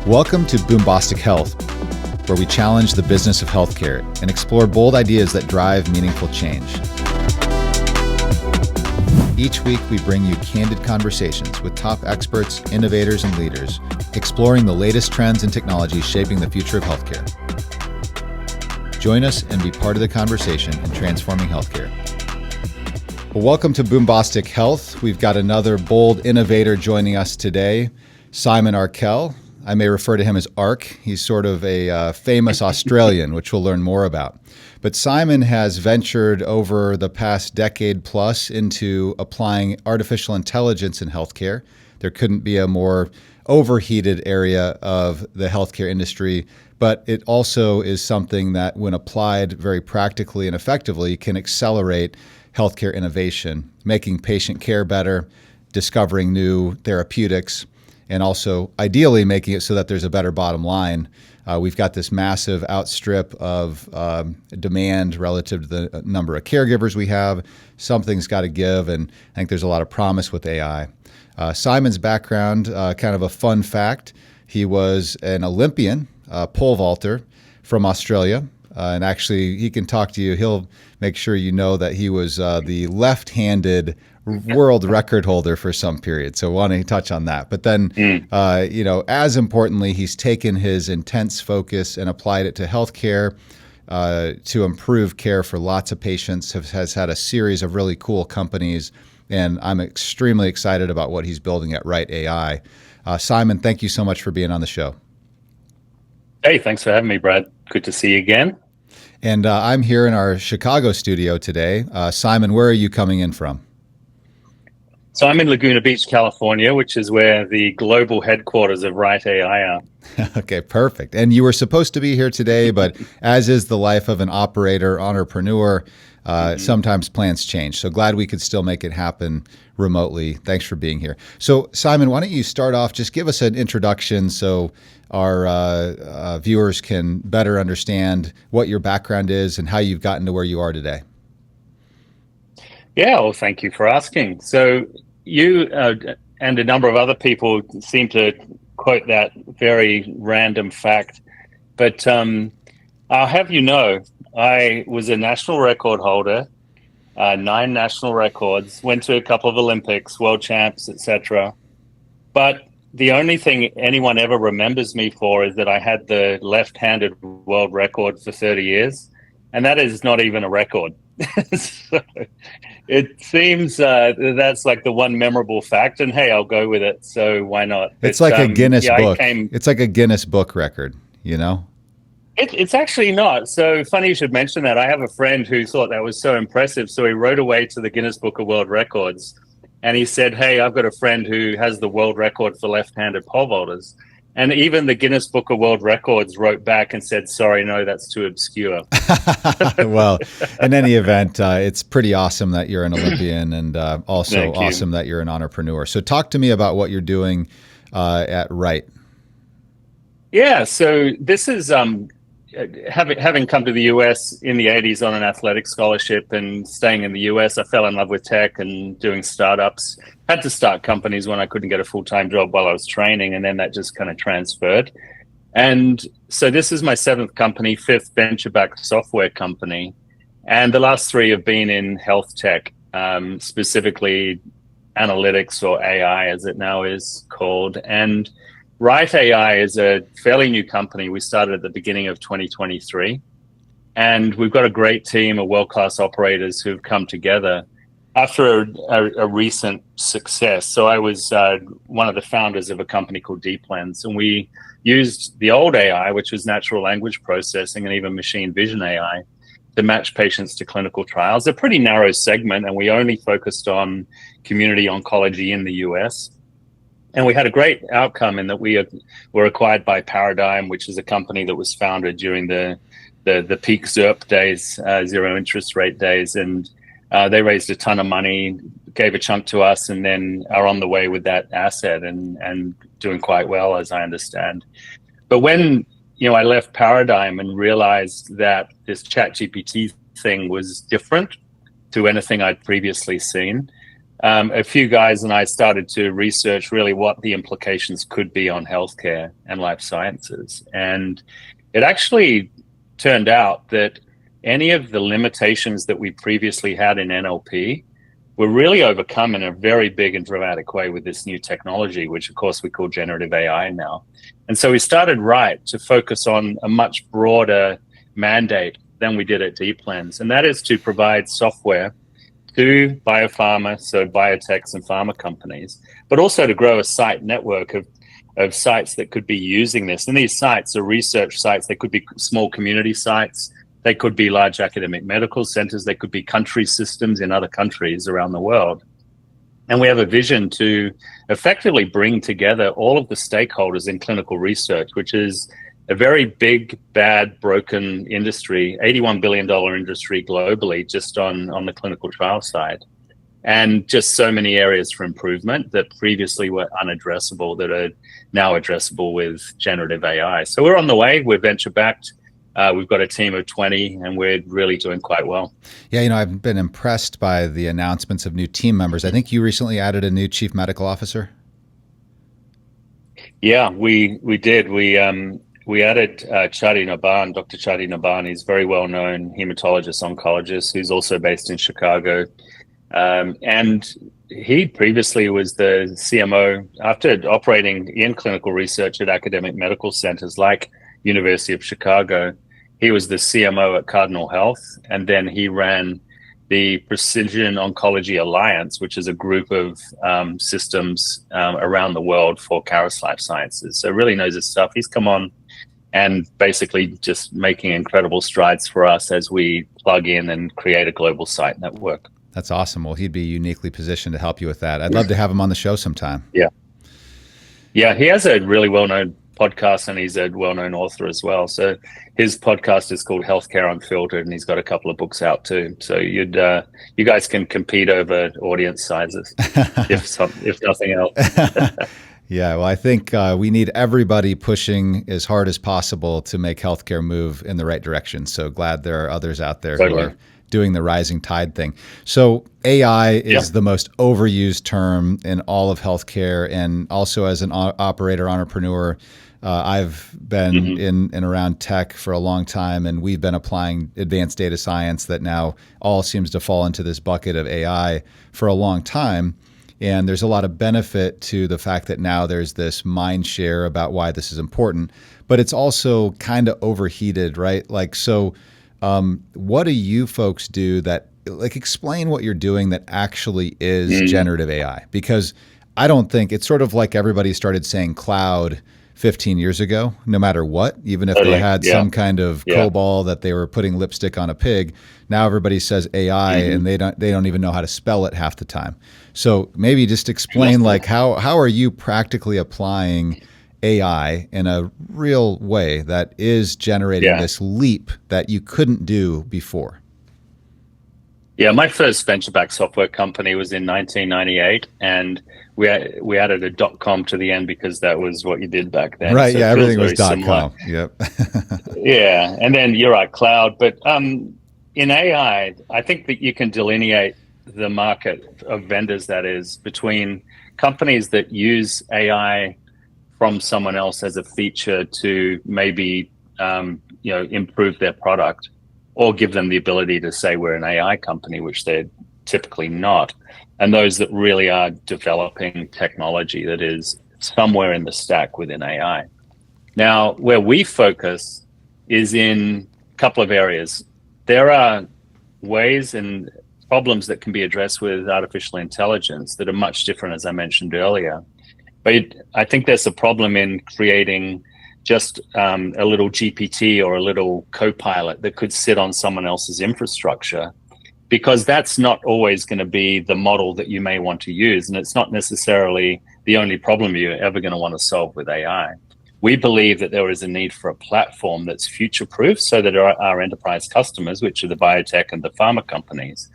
Welcome to BoomBostic Health, where we challenge the business of healthcare and explore bold ideas that drive meaningful change. Each week, we bring you candid conversations with top experts, innovators, and leaders, exploring the latest trends and technologies shaping the future of healthcare. Join us and be part of the conversation in transforming healthcare. Well, welcome to BoomBostic Health. We've got another bold innovator joining us today, Simon Arkell. I may refer to him as Ark. He's sort of a famous Australian, which we'll learn more about. But Simon has ventured over the past decade plus into applying artificial intelligence in healthcare. There couldn't be a more overheated area of the healthcare industry, but it also is something that, when applied very practically and effectively, can accelerate healthcare innovation, making patient care better, discovering new therapeutics, and also ideally making it so that there's a better bottom line. We've got this massive outstrip of demand relative to the number of caregivers we have. Something's got to give, and I think there's a lot of promise with AI. Simon's background, kind of a fun fact, he was an Olympian pole vaulter from Australia. And actually, he can talk to you. He'll make sure you know that he was the left-handed world record holder for some period. So I want to touch on that. But then, as importantly, he's taken his intense focus and applied it to healthcare to improve care for lots of patients, has had a series of really cool companies. And I'm extremely excited about what he's building at Ryght AI. Simon, thank you so much for being on the show. Hey, thanks for having me, Brad. Good to see you again. And I'm here in our Chicago studio today. Simon, where are you coming in from? So I'm in Laguna Beach, California, which is where the global headquarters of Ryght AI are. Okay, perfect. And you were supposed to be here today, but as is the life of an operator, entrepreneur, sometimes plans change. So glad we could still make it happen remotely. Thanks for being here. So Simon, why don't you start off, just give us an introduction so our viewers can better understand what your background is and how you've gotten to where you are today. Yeah, well, thank you for asking. So you and a number of other people seem to quote that very random fact, but I'll have you know, I was a national record holder, 9 national records, went to a couple of Olympics, world champs, etc. But the only thing anyone ever remembers me for is that I had the left-handed world record for 30 years, and that is not even a record. So it seems that's like the one memorable fact, and hey, I'll go with it. So why not? It's like a Guinness book. It's like a Guinness book record, you know? It's actually not. So funny you should mention that. I have a friend who thought that was so impressive. So he wrote away to the Guinness Book of World Records, and he said, hey, I've got a friend who has the world record for left-handed pole vaulters. And even the Guinness Book of World Records wrote back and said, sorry, no, that's too obscure. Well, in any event, it's pretty awesome that you're an Olympian, and also awesome that you're an entrepreneur. So talk to me about what you're doing at Ryght. Yeah, so this is having come to the US in the 80s on an athletic scholarship and staying in the US, I fell in love with tech and doing startups. Had to start companies when I couldn't get a full-time job while I was training, and then that just kind of transferred. And so this is my 7th company, 5th venture-backed software company. And the last 3 have been in health tech, specifically analytics, or AI as it now is called. And Ryght AI is a fairly new company. We started at the beginning of 2023, and we've got a great team of world-class operators who've come together after a recent success. So I was one of the founders of a company called DeepLens, and we used the old AI, which was natural language processing and even machine vision AI, to match patients to clinical trials. A pretty narrow segment, and we only focused on community oncology in the US. And we had a great outcome in that we were acquired by Paradigm, which is a company that was founded during the peak ZIRP days, zero interest rate days. And they raised a ton of money, gave a chunk to us, and then are on the way with that asset and doing quite well, as I understand. But when I left Paradigm and realized that this ChatGPT thing was different to anything I'd previously seen, a few guys and I started to research really what the implications could be on healthcare and life sciences. And it actually turned out that any of the limitations that we previously had in NLP were really overcome in a very big and dramatic way with this new technology, which of course we call generative AI now. And so we started Ryght to focus on a much broader mandate than we did at Deeplands, and that is to provide software to biopharma, so biotechs and pharma companies, but also to grow a site network of sites that could be using this. And these sites are research sites. They could be small community sites. They could be large academic medical centers. They could be country systems in other countries around the world. And we have a vision to effectively bring together all of the stakeholders in clinical research, which is a very big, bad, broken industry, $81 billion industry globally, just on the clinical trial side. And just so many areas for improvement that previously were unaddressable that are now addressable with generative AI. So we're on the way. We're venture backed. We've got a team of 20 and we're really doing quite well. Yeah, I've been impressed by the announcements of new team members. I think you recently added a new chief medical officer. Yeah, we did. We added Chadi Naban, Dr. Chadi Naban. He's a very well-known hematologist, oncologist, who's also based in Chicago. And he previously was the CMO after operating in clinical research at academic medical centers like University of Chicago. He was the CMO at Cardinal Health, and then he ran the Precision Oncology Alliance, which is a group of systems around the world for Caris Life Sciences. So really knows his stuff. He's come on and basically just making incredible strides for us as we plug in and create a global site network. That's awesome. Well, he'd be uniquely positioned to help you with that. I'd love to have him on the show sometime. Yeah. Yeah, he has a really well-known podcast and he's a well-known author as well. So his podcast is called Healthcare Unfiltered and he's got a couple of books out too. So you guys can compete over audience sizes, if nothing else. Yeah, well, I think we need everybody pushing as hard as possible to make healthcare move in the right direction. So glad there are others out there who are doing the rising tide thing. So AI is the most overused term in all of healthcare, and also as an operator, entrepreneur, I've been in and around tech for a long time, and we've been applying advanced data science that now all seems to fall into this bucket of AI for a long time. And there's a lot of benefit to the fact that now there's this mind share about why this is important, but it's also kind of overheated, right? Like, so what do you folks do that, like, explain what you're doing that actually is generative AI? Because I don't think it's sort of like everybody started saying cloud 15 years ago, no matter what, even if they had some kind of COBOL that they were putting lipstick on a pig. Now everybody says AI and they don't even know how to spell it half the time. So maybe just explain, like, how are you practically applying AI in a real way that is generating this leap that you couldn't do before? Yeah, my first venture-backed software company was in 1998, and we added a .com to the end because that was what you did back then. Right, so yeah, everything was similar. .com. Yep. Yeah, and then you're right, cloud. But in AI, I think that you can delineate the market of vendors, that is, between companies that use AI from someone else as a feature to maybe improve their product, or give them the ability to say we're an AI company, which they're typically not, and those that really are developing technology that is somewhere in the stack within AI. Now, where we focus is in a couple of areas. There are ways and problems that can be addressed with artificial intelligence that are much different, as I mentioned earlier. But I think there's a problem in creating just a little GPT or a little co-pilot that could sit on someone else's infrastructure, because that's not always going to be the model that you may want to use. And it's not necessarily the only problem you're ever going to want to solve with AI. We believe that there is a need for a platform that's future-proof so that our enterprise customers, which are the biotech and the pharma companies,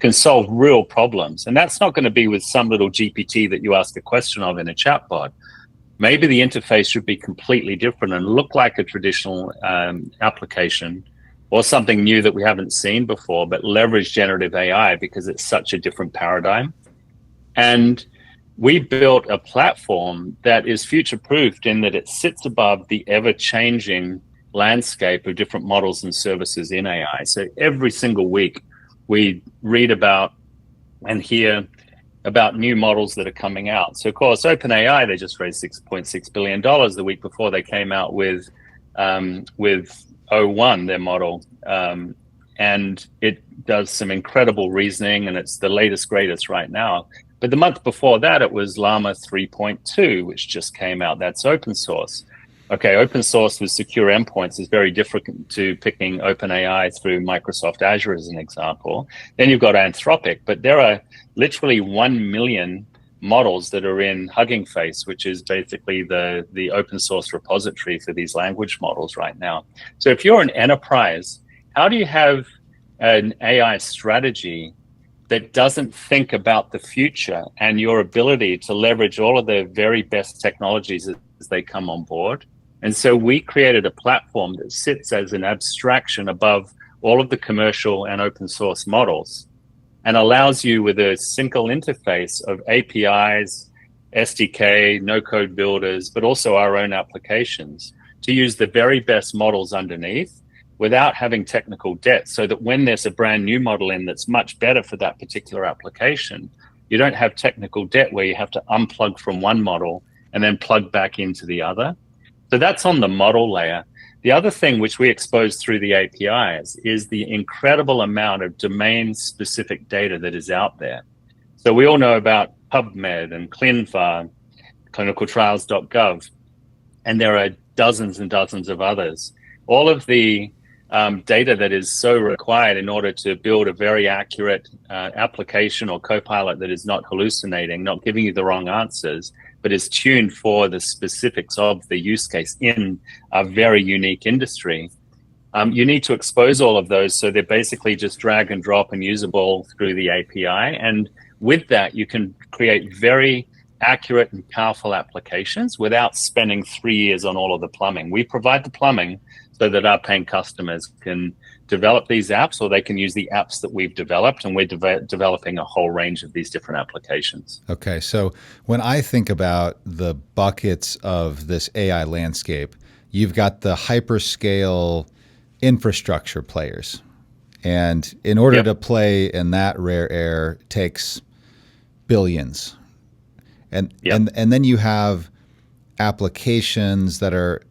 can solve real problems. And that's not going to be with some little GPT that you ask a question of in a chatbot. Maybe the interface should be completely different and look like a traditional application, or something new that we haven't seen before, but leverage generative AI because it's such a different paradigm. And we built a platform that is future-proofed in that it sits above the ever-changing landscape of different models and services in AI. So every single week, we read about and hear about new models that are coming out. So, of course, OpenAI, they just raised $6.6 billion the week before they came out with O1, their model. And it does some incredible reasoning, and it's the latest, greatest right now. But the month before that, it was Llama 3.2, which just came out. That's open source. Okay, open source with secure endpoints is very different to picking OpenAI through Microsoft Azure as an example. Then you've got Anthropic, but there are literally 1 million models that are in Hugging Face, which is basically the open source repository for these language models right now. So if you're an enterprise, how do you have an AI strategy that doesn't think about the future and your ability to leverage all of the very best technologies as they come on board? And so we created a platform that sits as an abstraction above all of the commercial and open source models and allows you with a single interface of APIs, SDK, no-code builders, but also our own applications to use the very best models underneath without having technical debt, so that when there's a brand new model in that's much better for that particular application, you don't have technical debt where you have to unplug from one model and then plug back into the other. So that's on the model layer. The other thing which we expose through the APIs is the incredible amount of domain-specific data that is out there. So we all know about PubMed and ClinVar, clinicaltrials.gov, and there are dozens and dozens of others. All of the data that is so required in order to build a very accurate application or copilot that is not hallucinating, not giving you the wrong answers, but is tuned for the specifics of the use case in a very unique industry. You need to expose all of those so they're basically just drag and drop and usable through the API. And with that, you can create very accurate and powerful applications without spending 3 years on all of the plumbing. We provide the plumbing so that our paying customers can develop these apps, or they can use the apps that we've developed, and we're developing a whole range of these different applications. Okay, so when I think about the buckets of this AI landscape, you've got the hyperscale infrastructure players. And in order to play in that rare air takes billions. And then you have applications that are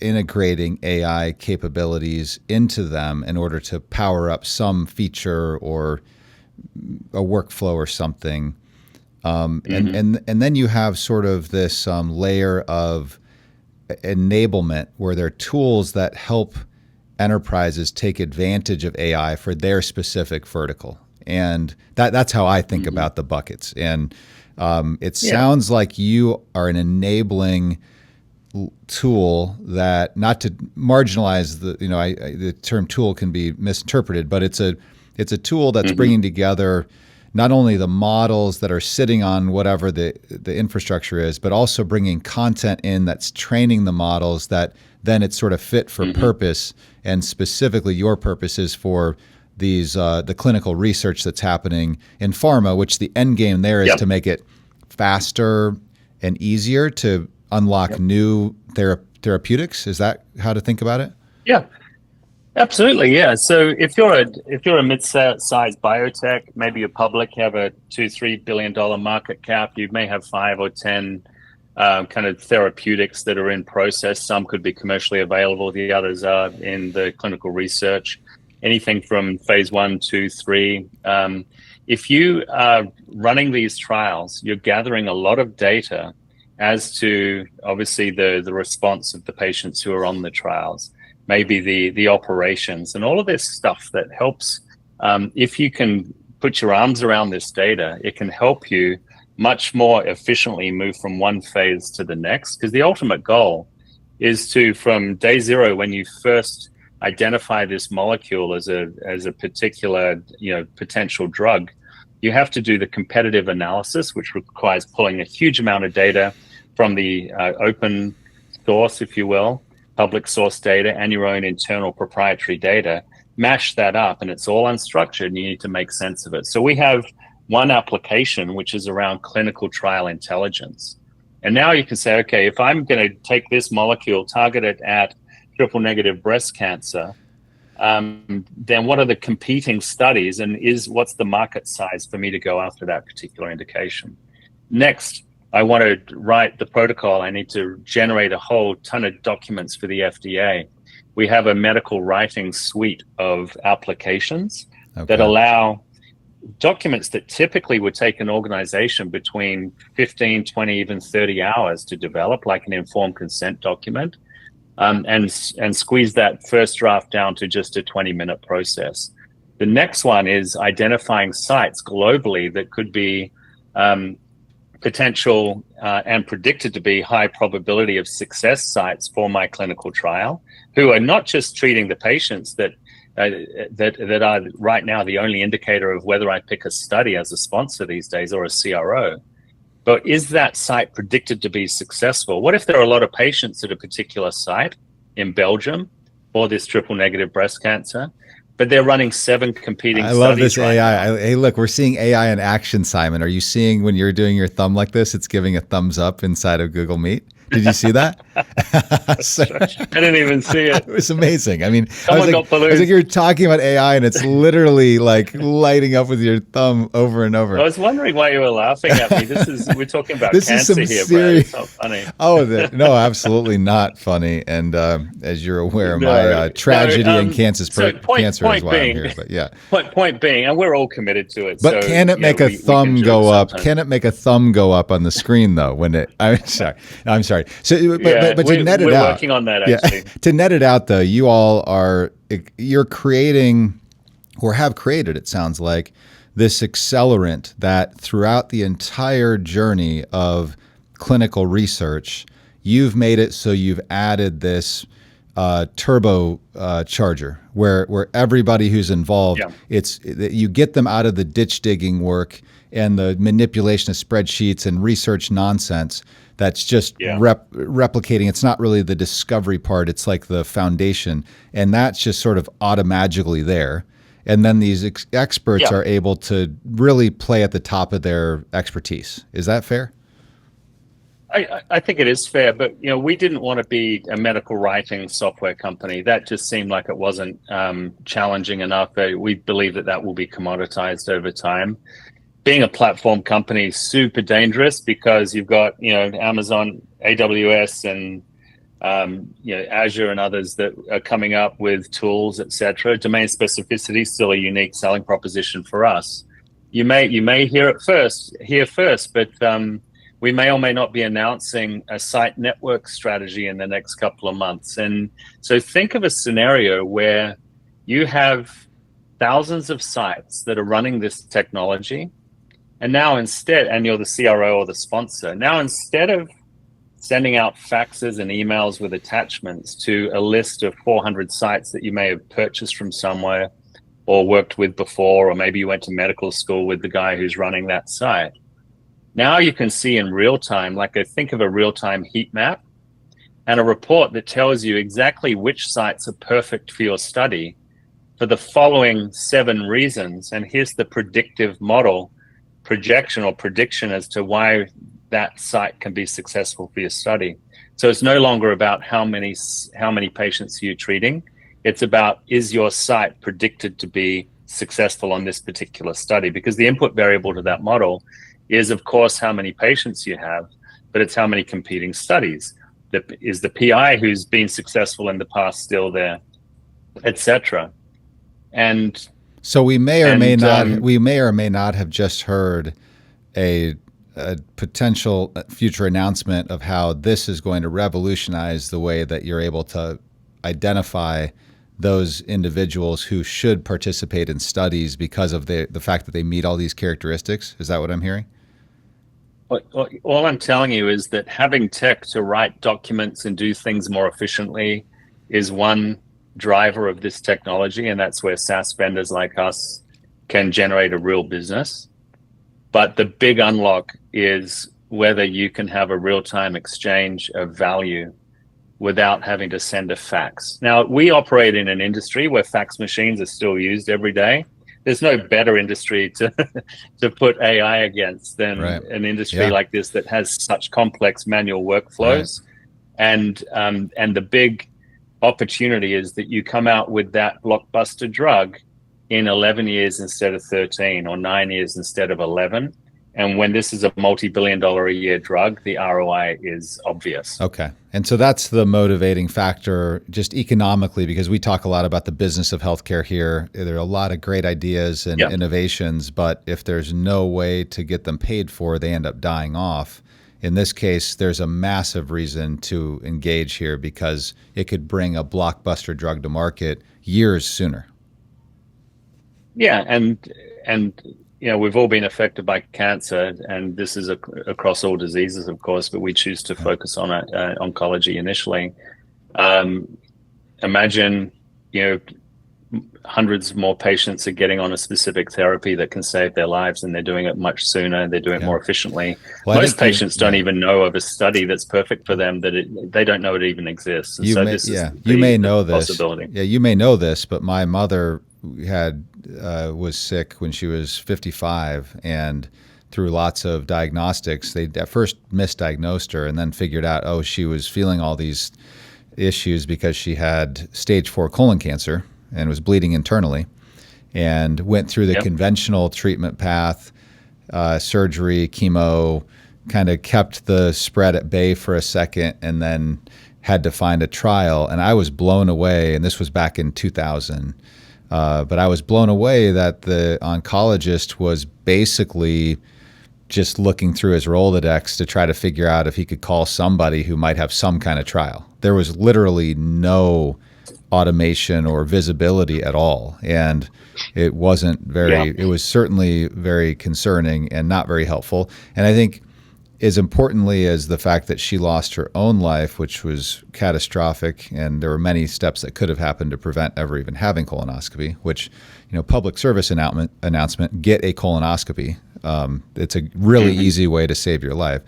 integrating AI capabilities into them in order to power up some feature or a workflow or something. And then you have sort of this layer of enablement where there are tools that help enterprises take advantage of AI for their specific vertical. And that's how I think about the buckets. And it sounds like you are an enabling tool that, not to marginalize the term tool can be misinterpreted, but it's a tool that's bringing together not only the models that are sitting on whatever the infrastructure is, but also bringing content in that's training the models that then it's sort of fit for purpose, and specifically your purpose is for these the clinical research that's happening in pharma, which the end game there is to make it faster and easier to unlock new therapeutics. Is that how to think about it? Yeah, absolutely. Yeah. So if you're a mid-sized biotech, maybe you're public, you have a $2-3 billion market cap, you may have 5 or 10 kind of therapeutics that are in process. Some could be commercially available. The others are in the clinical research, anything from phase 1, 2, 3. If you are running these trials, you're gathering a lot of data as to obviously the response of the patients who are on the trials, maybe the operations and all of this stuff that helps. If you can put your arms around this data, it can help you much more efficiently move from one phase to the next. Because the ultimate goal is to, from day zero, when you first identify this molecule as a particular potential drug, you have to do the competitive analysis, which requires pulling a huge amount of data from the open source, if you will, public source data, and your own internal proprietary data, mash that up, and it's all unstructured, and you need to make sense of it. So we have one application, which is around clinical trial intelligence. And now you can say, okay, if I'm going to take this molecule, target it at triple negative breast cancer, then what are the competing studies, and what's the market size for me to go after that particular indication? Next, I want to write the protocol. I need to generate a whole ton of documents for the FDA. We have a medical writing suite of applications that allow documents that typically would take an organization between 15, 20, even 30 hours to develop, like an informed consent document, and squeeze that first draft down to just a 20-minute process. The next one is identifying sites globally that could be potential and predicted to be high probability of success sites for my clinical trial, who are not just treating the patients that are right now the only indicator of whether I pick a study as a sponsor these days or a CRO. But is that site predicted to be successful? What if there are a lot of patients at a particular site in Belgium for this triple negative breast cancer, but they're running 7 competing studies? I love this right AI. now. Hey, look, we're seeing AI in action, Simon. Are you seeing when you're doing your thumb like this, it's giving a thumbs up inside of Google Meet? Did you see that? I didn't even see it. It was amazing. I mean, Someone got balloons. I was like, you're talking about AI and it's literally like lighting up with your thumb over and over. I was wondering why you were laughing at me. We're talking about This is cancer some here, serious... Brad. It's not funny. Oh, no, absolutely not funny. And as you're aware, my tragedy and cancer is why I'm here. But yeah. Point being, and we're all committed to it. But so, can it make a thumb go up? Can it make a thumb go up on the screen though? I'm sorry. So, but to net it we're out, working on that actually. To net it out though, you're creating, or have created, it sounds like, this accelerant that throughout the entire journey of clinical research, you've made it so you've added this turbo charger where everybody who's involved, you get them out of the ditch digging work and the manipulation of spreadsheets and research nonsense that's just replicating. It's not really the discovery part. It's like the foundation. And that's just sort of automatically there. And then these experts are able to really play at the top of their expertise. Is that fair? I think it is fair, but we didn't want to be a medical writing software company. That just seemed like it wasn't challenging enough. We believe that will be commoditized over time. Being a platform company is super dangerous because you've got Amazon, AWS, and Azure and others that are coming up with tools, etc. Domain specificity is still a unique selling proposition for us. You may hear it first, but we may or may not be announcing a site network strategy in the next couple of months. And so think of a scenario where you have thousands of sites that are running this technology. And now and you're the CRO or the sponsor, now instead of sending out faxes and emails with attachments to a list of 400 sites that you may have purchased from somewhere or worked with before, or maybe you went to medical school with the guy who's running that site. Now you can see in real time, think of a real-time heat map and a report that tells you exactly which sites are perfect for your study for the following 7 reasons. And here's the predictive model, projection or prediction as to why that site can be successful for your study. So it's no longer about how many patients you're treating. It's about, is your site predicted to be successful on this particular study? Because the input variable to that model is, of course, how many patients you have, but it's how many competing studies. Is the PI who's been successful in the past still there, etc. And so we may or may not have just heard a potential future announcement of how this is going to revolutionize the way that you're able to identify those individuals who should participate in studies because of the fact that they meet all these characteristics. Is that what I'm hearing? All I'm telling you is that having tech to write documents and do things more efficiently is one driver of this technology, and that's where SaaS vendors like us can generate a real business. But the big unlock is whether you can have a real-time exchange of value without having to send a fax. Now, we operate in an industry where fax machines are still used every day. there's no better industry to to put AI against than Right. an industry like this that has such complex manual workflows. Right. And the big opportunity is that you come out with that blockbuster drug in 11 years instead of 13, or 9 years instead of 11. And when this is a multi-billion-dollar a year drug, the ROI is obvious. Okay. And so that's the motivating factor just economically, because we talk a lot about the business of healthcare here. There are a lot of great ideas and innovations, but if there's no way to get them paid for, they end up dying off. In this case, there's a massive reason to engage here because it could bring a blockbuster drug to market years sooner. Yeah, and we've all been affected by cancer, and this is across all diseases, of course, but we choose to focus on oncology initially. Imagine, hundreds more patients are getting on a specific therapy that can save their lives, and they're doing it much sooner. They're doing it more efficiently. Well, most patients don't even know of a study that's perfect for them. They don't know it even exists. And you may know this. Possibility. Yeah, you may know this, but my mother was sick when she was 55, and through lots of diagnostics, they at first misdiagnosed her and then figured out, she was feeling all these issues because she had stage 4 colon cancer and was bleeding internally, and went through the conventional treatment path, surgery, chemo, kind of kept the spread at bay for a second, and then had to find a trial. And I was blown away, and this was back in 2000, but I was blown away that the oncologist was basically just looking through his Rolodex to try to figure out if he could call somebody who might have some kind of trial. There was literally no automation or visibility at all. And it wasn't it was certainly very concerning and not very helpful. And I think as importantly as the fact that she lost her own life, which was catastrophic, and there were many steps that could have happened to prevent ever even having colonoscopy, which, public service announcement, get a colonoscopy. It's a really easy way to save your life.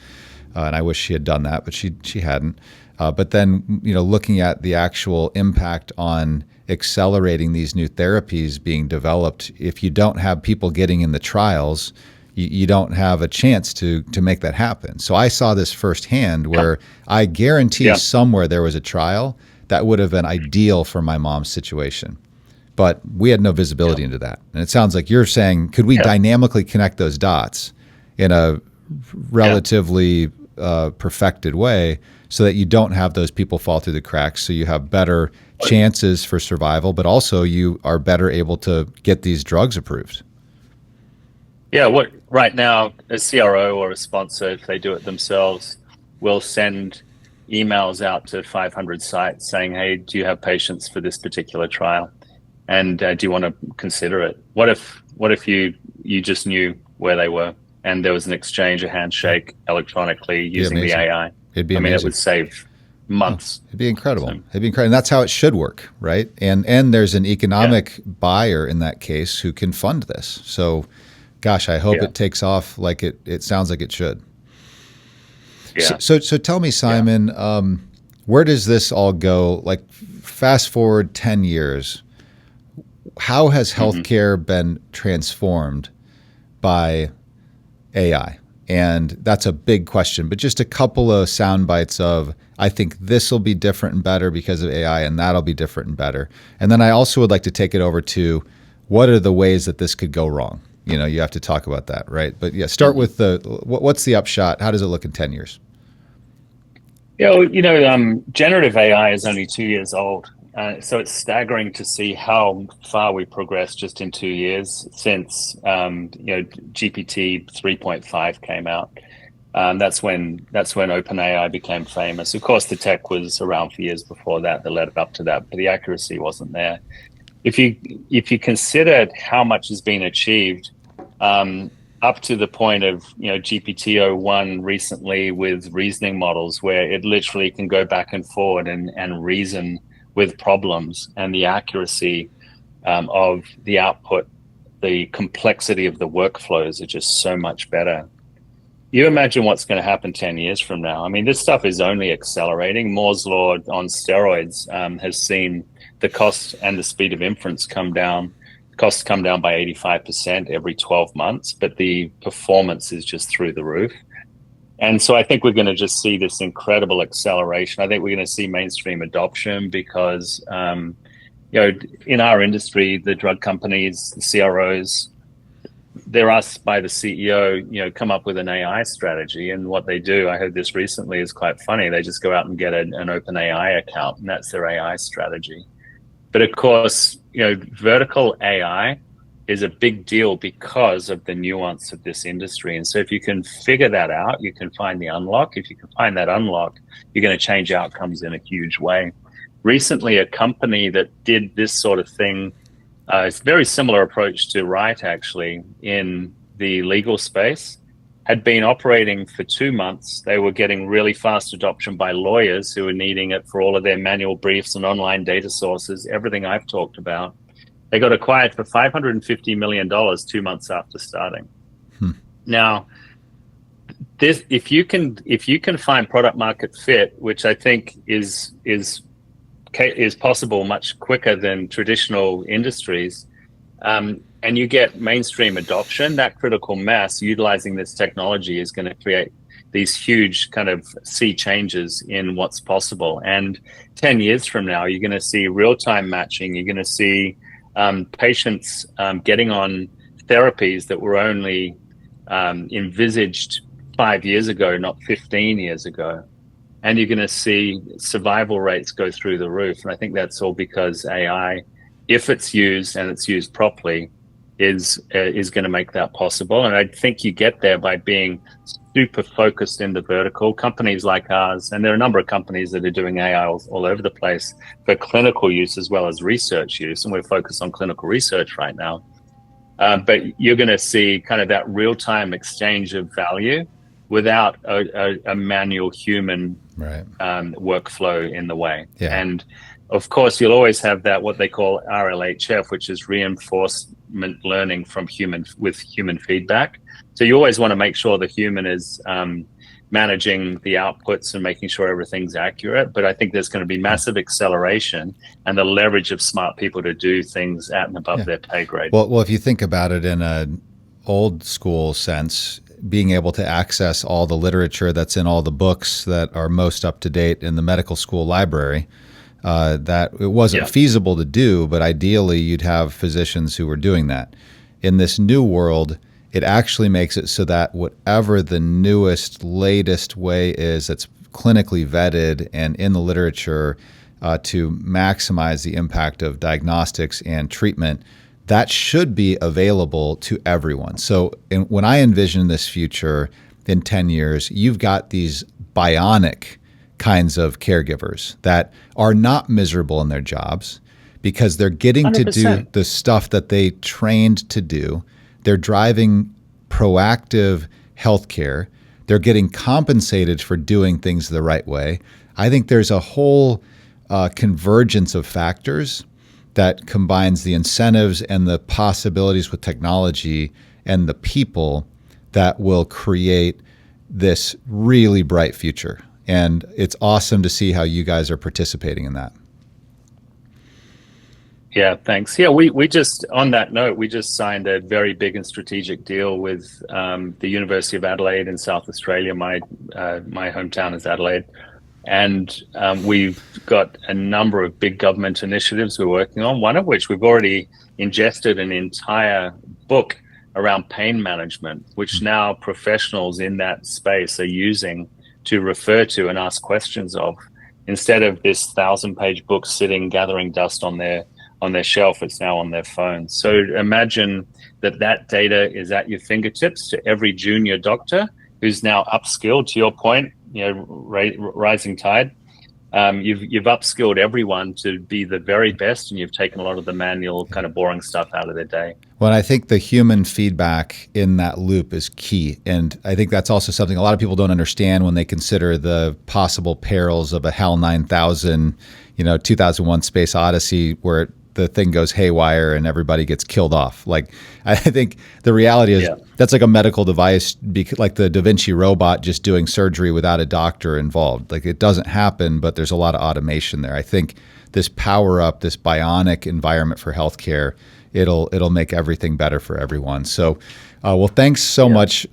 And I wish she had done that, but she hadn't. But then, looking at the actual impact on accelerating these new therapies being developed, if you don't have people getting in the trials, you don't have a chance to make that happen. So I saw this firsthand where I guarantee somewhere there was a trial that would have been ideal for my mom's situation. But we had no visibility into that. And it sounds like you're saying, could we dynamically connect those dots in a relatively perfected way so that you don't have those people fall through the cracks, so you have better chances for survival, but also you are better able to get these drugs approved? Yeah, right now, a CRO or a sponsor, if they do it themselves, will send emails out to 500 sites saying, hey, do you have patients for this particular trial? And do you want to consider it? What if you just knew where they were and there was an exchange, a handshake electronically using the AI? It'd be amazing. It would save months. It'd be incredible. It'd be incredible. And that's how it should work, right? And there's an economic buyer in that case who can fund this. So, gosh, I hope it takes off like it sounds like it should. Yeah. So tell me, Simon, where does this all go? Like, fast forward 10 years, how has healthcare been transformed by AI? And that's a big question, but just a couple of sound bites of, I think this will be different and better because of AI, and that'll be different and better. And then I also would like to take it over to, what are the ways that this could go wrong? You have to talk about that, right? But start with what's the upshot? How does it look in 10 years? Generative AI is only 2 years old. So it's staggering to see how far we progressed just in 2 years since GPT 3.5 came out. That's when OpenAI became famous. Of course, the tech was around for years before that led up to that, but the accuracy wasn't there. If you consider how much has been achieved, up to the point of GPT-01 recently with reasoning models, where it literally can go back and forward and reason with problems, and the accuracy of the output, the complexity of the workflows are just so much better. You imagine what's going to happen 10 years from now. I mean, this stuff is only accelerating. Moore's law on steroids has seen the cost and the speed of inference come down Costs come down by 85% every 12 months, but the performance is just through the roof. And so I think we're going to just see this incredible acceleration. I think we're going to see mainstream adoption because, in our industry, the drug companies, the CROs, they're asked by the CEO, come up with an AI strategy. And what they do, I heard this recently, is quite funny. They just go out and get an open AI account, and that's their AI strategy. But of course, vertical AI is a big deal because of the nuance of this industry. And so if you can figure that out, you can find the unlock. If you can find that unlock, you're going to change outcomes in a huge way. Recently, a company that did this sort of thing, it's a very similar approach to Ryght, actually, in the legal space, had been operating for 2 months. They were getting really fast adoption by lawyers who were needing it for all of their manual briefs and online data sources, everything I've talked about. They got acquired for $550 million 2 months after starting. Now, if you can find product market fit, which I think is possible much quicker than traditional industries, and you get mainstream adoption, that critical mass utilizing this technology is going to create these huge kind of sea changes in what's possible. And 10 years from now, you're going to see real-time matching. You're going to see patients getting on therapies that were only envisaged 5 years ago, not 15 years ago. And you're going to see survival rates go through the roof. And I think that's all because AI, if it's used and it's used properly, is going to make that possible. And I think you get there by being super focused in the vertical. Companies like ours, and there are a number of companies that are doing AI all over the place for clinical use as well as research use. And we're focused on clinical research right now. But you're going to see kind of that real-time exchange of value without a manual human workflow in the way. Yeah. And of course, you'll always have that, what they call RLHF, which is reinforcement learning from with human feedback. So you always want to make sure the human is managing the outputs and making sure everything's accurate. But I think there's going to be massive acceleration and the leverage of smart people to do things at and above their pay grade. Well, if you think about it in an old school sense, being able to access all the literature that's in all the books that are most up to date in the medical school library, that it wasn't feasible to do, but ideally you'd have physicians who were doing that. In this new world, it actually makes it so that whatever the newest, latest way is that's clinically vetted and in the literature to maximize the impact of diagnostics and treatment, that should be available to everyone. So when I envision this future in 10 years, you've got these bionic kinds of caregivers that are not miserable in their jobs because they're getting 100%. To do the stuff that they trained to do. They're driving proactive healthcare. They're getting compensated for doing things the right way. I think there's a whole convergence of factors that combines the incentives and the possibilities with technology and the people that will create this really bright future. And it's awesome to see how you guys are participating in that. Yeah, thanks. Yeah, we just, on that note, we just signed a very big and strategic deal with the University of Adelaide in South Australia. My hometown is Adelaide. And we've got a number of big government initiatives we're working on, one of which we've already ingested an entire book around pain management, which now professionals in that space are using to refer to and ask questions of. Instead of this 1,000-page book sitting gathering dust on their shelf, it's now on their phone. So imagine that data is at your fingertips to every junior doctor who's now upskilled, to your point, rising tide. You've upskilled everyone to be the very best, and you've taken a lot of the manual kind of boring stuff out of their day. Well, I think the human feedback in that loop is key. And I think that's also something a lot of people don't understand when they consider the possible perils of a HAL 9000, 2001 Space Odyssey, where the thing goes haywire and everybody gets killed off. Like, I think the reality is that's like a medical device, like the Da Vinci robot just doing surgery without a doctor involved. Like, it doesn't happen, but there's a lot of automation there. I think this power up, this bionic environment for healthcare it'll make everything better for everyone. So, well, thanks so much,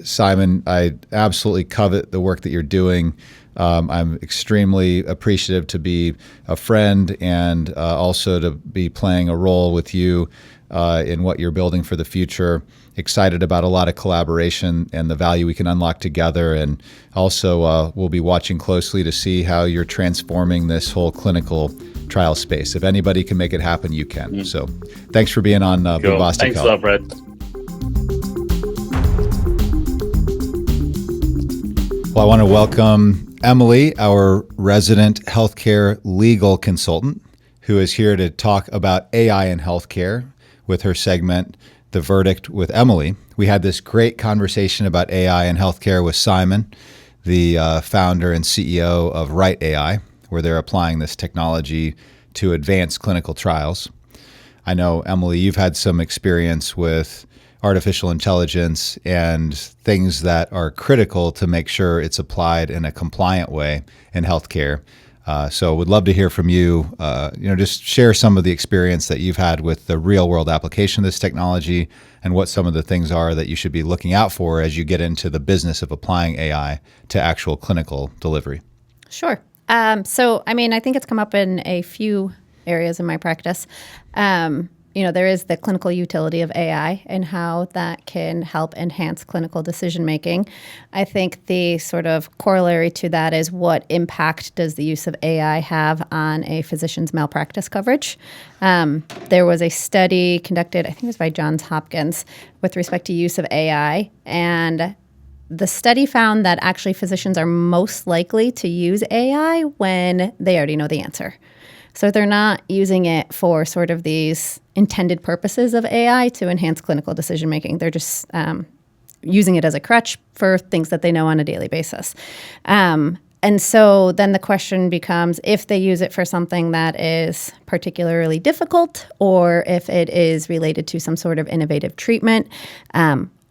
Simon. I absolutely covet the work that you're doing. I'm extremely appreciative to be a friend and also to be playing a role with you in what you're building for the future. Excited about a lot of collaboration and the value we can unlock together. And also we'll be watching closely to see how you're transforming this whole clinical trial space. If anybody can make it happen, you can. So thanks for being on BoomBostic Thanks Health. a lot, Brett. Well, I want to welcome Emily, our resident healthcare legal consultant, who is here to talk about AI in healthcare with her segment, The Verdict with Emily. We had this great conversation about AI in healthcare with Simon, the founder and CEO of Ryght AI, where they're applying this technology to advance clinical trials. I know, Emily, you've had some experience with artificial intelligence and things that are critical to make sure it's applied in a compliant way in healthcare. So would love to hear from you, just share some of the experience that you've had with the real world application of this technology and what some of the things are that you should be looking out for as you get into the business of applying AI to actual clinical delivery. Sure. I think it's come up in a few areas in my practice. There is the clinical utility of AI and how that can help enhance clinical decision-making. I think the sort of corollary to that is what impact does the use of AI have on a physician's malpractice coverage? There was a study conducted, I think it was by Johns Hopkins, with respect to use of AI, and the study found that actually physicians are most likely to use AI when they already know the answer. So they're not using it for sort of these intended purposes of AI to enhance clinical decision-making. They're just using it as a crutch for things that they know on a daily basis. And so then the question becomes, if they use it for something that is particularly difficult or if it is related to some sort of innovative treatment,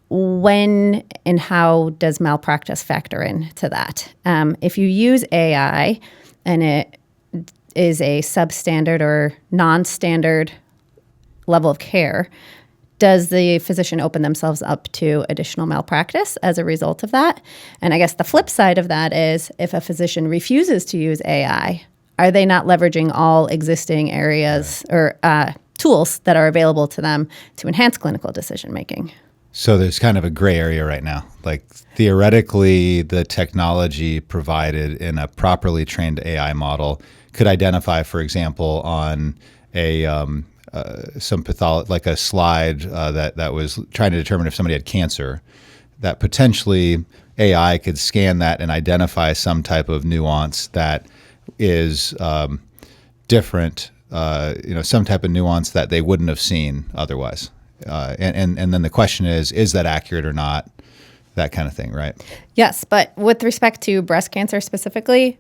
when and how does malpractice factor into that? If you use AI and it is a substandard or non-standard level of care, does the physician open themselves up to additional malpractice as a result of that? And I guess the flip side of that is, if a physician refuses to use AI, are they not leveraging all existing areas or tools that are available to them to enhance clinical decision-making? So there's kind of a gray area right now. Like theoretically, the technology provided in a properly trained AI model could identify, for example, on a some pathology, like a slide that was trying to determine if somebody had cancer, that potentially AI could scan that and identify some type of nuance that is different, some type of nuance that they wouldn't have seen otherwise. And then the question is that accurate or not? That kind of thing, right? Yes, but with respect to breast cancer specifically,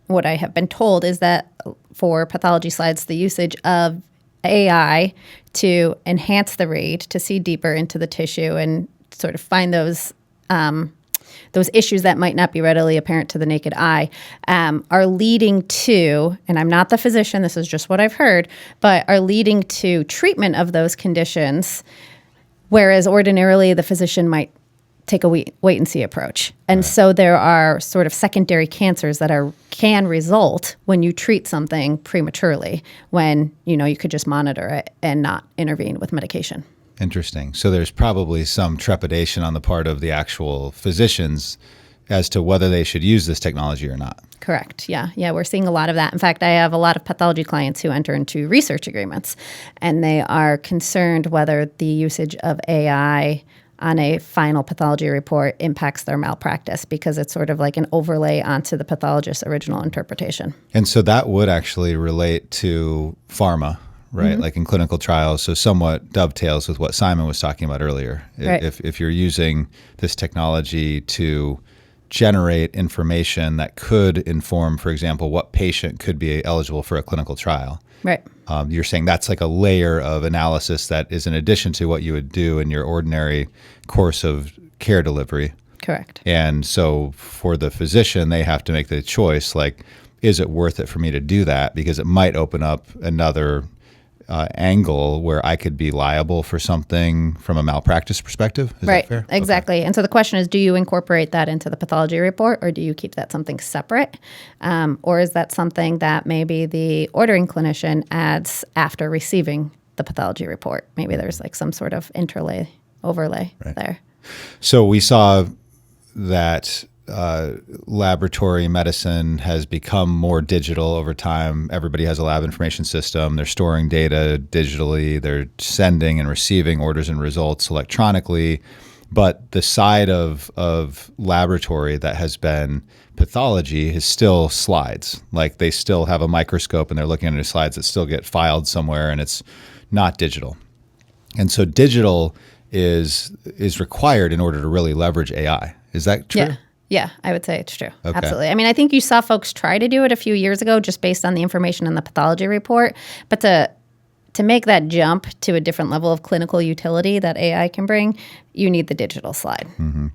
what I have been told is that for pathology slides, the usage of AI to enhance the read, to see deeper into the tissue and sort of find those issues that might not be readily apparent to the naked eye, are leading to, and I'm not the physician, this is just what I've heard, but are leading to treatment of those conditions, whereas ordinarily the physician might take a wait and see approach. And so there are sort of secondary cancers that can result when you treat something prematurely, when you could just monitor it and not intervene with medication. Interesting. So there's probably some trepidation on the part of the actual physicians as to whether they should use this technology or not. Correct. Yeah. We're seeing a lot of that. In fact, I have a lot of pathology clients who enter into research agreements, and they are concerned whether the usage of AI on a final pathology report impacts their malpractice, because it's sort of like an overlay onto the pathologist's original interpretation. And so that would actually relate to pharma, right? Mm-hmm. Like in clinical trials. So somewhat dovetails with what Simon was talking about earlier. Right. If you're using this technology to generate information that could inform, for example, what patient could be eligible for a clinical trial. Right. You're saying that's like a layer of analysis that is in addition to what you would do in your ordinary course of care delivery. Correct. And so for the physician, they have to make the choice, like, is it worth it for me to do that? Because it might open up another angle where I could be liable for something from a malpractice perspective. Is right, that fair? Exactly. Okay. And so the question is, do you incorporate that into the pathology report, or do you keep that something separate? Or is that something that maybe the ordering clinician adds after receiving the pathology report? Maybe there's like some sort of overlay there. So we saw that laboratory medicine has become more digital over time. Everybody has a lab information system. They're storing data digitally. They're sending and receiving orders and results electronically. But the side of laboratory that has been pathology is still slides. Like they still have a microscope and they're looking at the slides that still get filed somewhere, and it's not digital. And so digital is required in order to really leverage AI. Is that true? Yeah, I would say it's true. Okay. Absolutely. I mean, I think you saw folks try to do it a few years ago just based on the information in the pathology report. But to make that jump to a different level of clinical utility that AI can bring, you need the digital slide. Mm-hmm.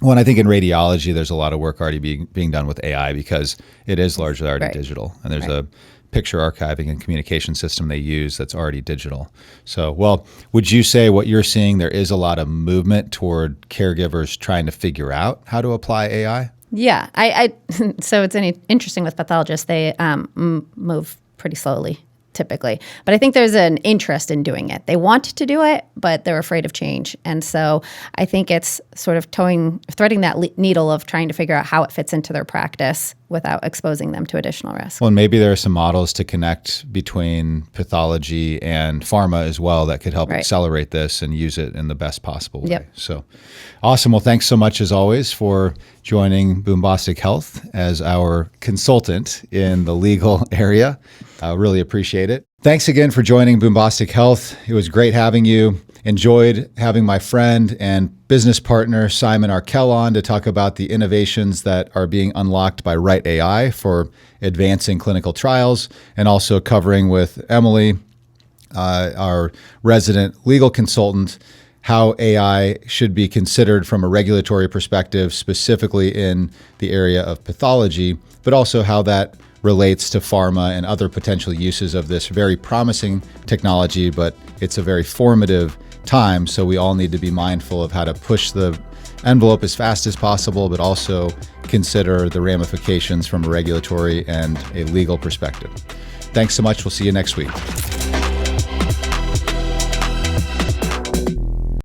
Well, and I think in radiology, there's a lot of work already being done with AI because it is largely already digital. And there's a picture archiving and communication system they use that's already digital. So, well, would you say what you're seeing, there is a lot of movement toward caregivers trying to figure out how to apply AI? Yeah. So it's interesting with pathologists, they move pretty slowly typically. But I think there's an interest in doing it. They want to do it, but they're afraid of change. And so I think it's sort of threading that needle of trying to figure out how it fits into their practice without exposing them to additional risk. Well, and maybe there are some models to connect between pathology and pharma as well that could help accelerate this and use it in the best possible way. Yep. So awesome. Well, thanks so much as always for joining BoomBostic Health as our consultant in the legal area. I really appreciate it. Thanks again for joining BoomBostic Health. It was great having you. Enjoyed having my friend and business partner, Simon Arkell, on to talk about the innovations that are being unlocked by Ryght AI for advancing clinical trials, and also covering with Emily, our resident legal consultant, how AI should be considered from a regulatory perspective, specifically in the area of pathology, but also how that relates to pharma and other potential uses of this very promising technology, but it's a very formative time. So we all need to be mindful of how to push the envelope as fast as possible, but also consider the ramifications from a regulatory and a legal perspective. Thanks so much. We'll see you next week.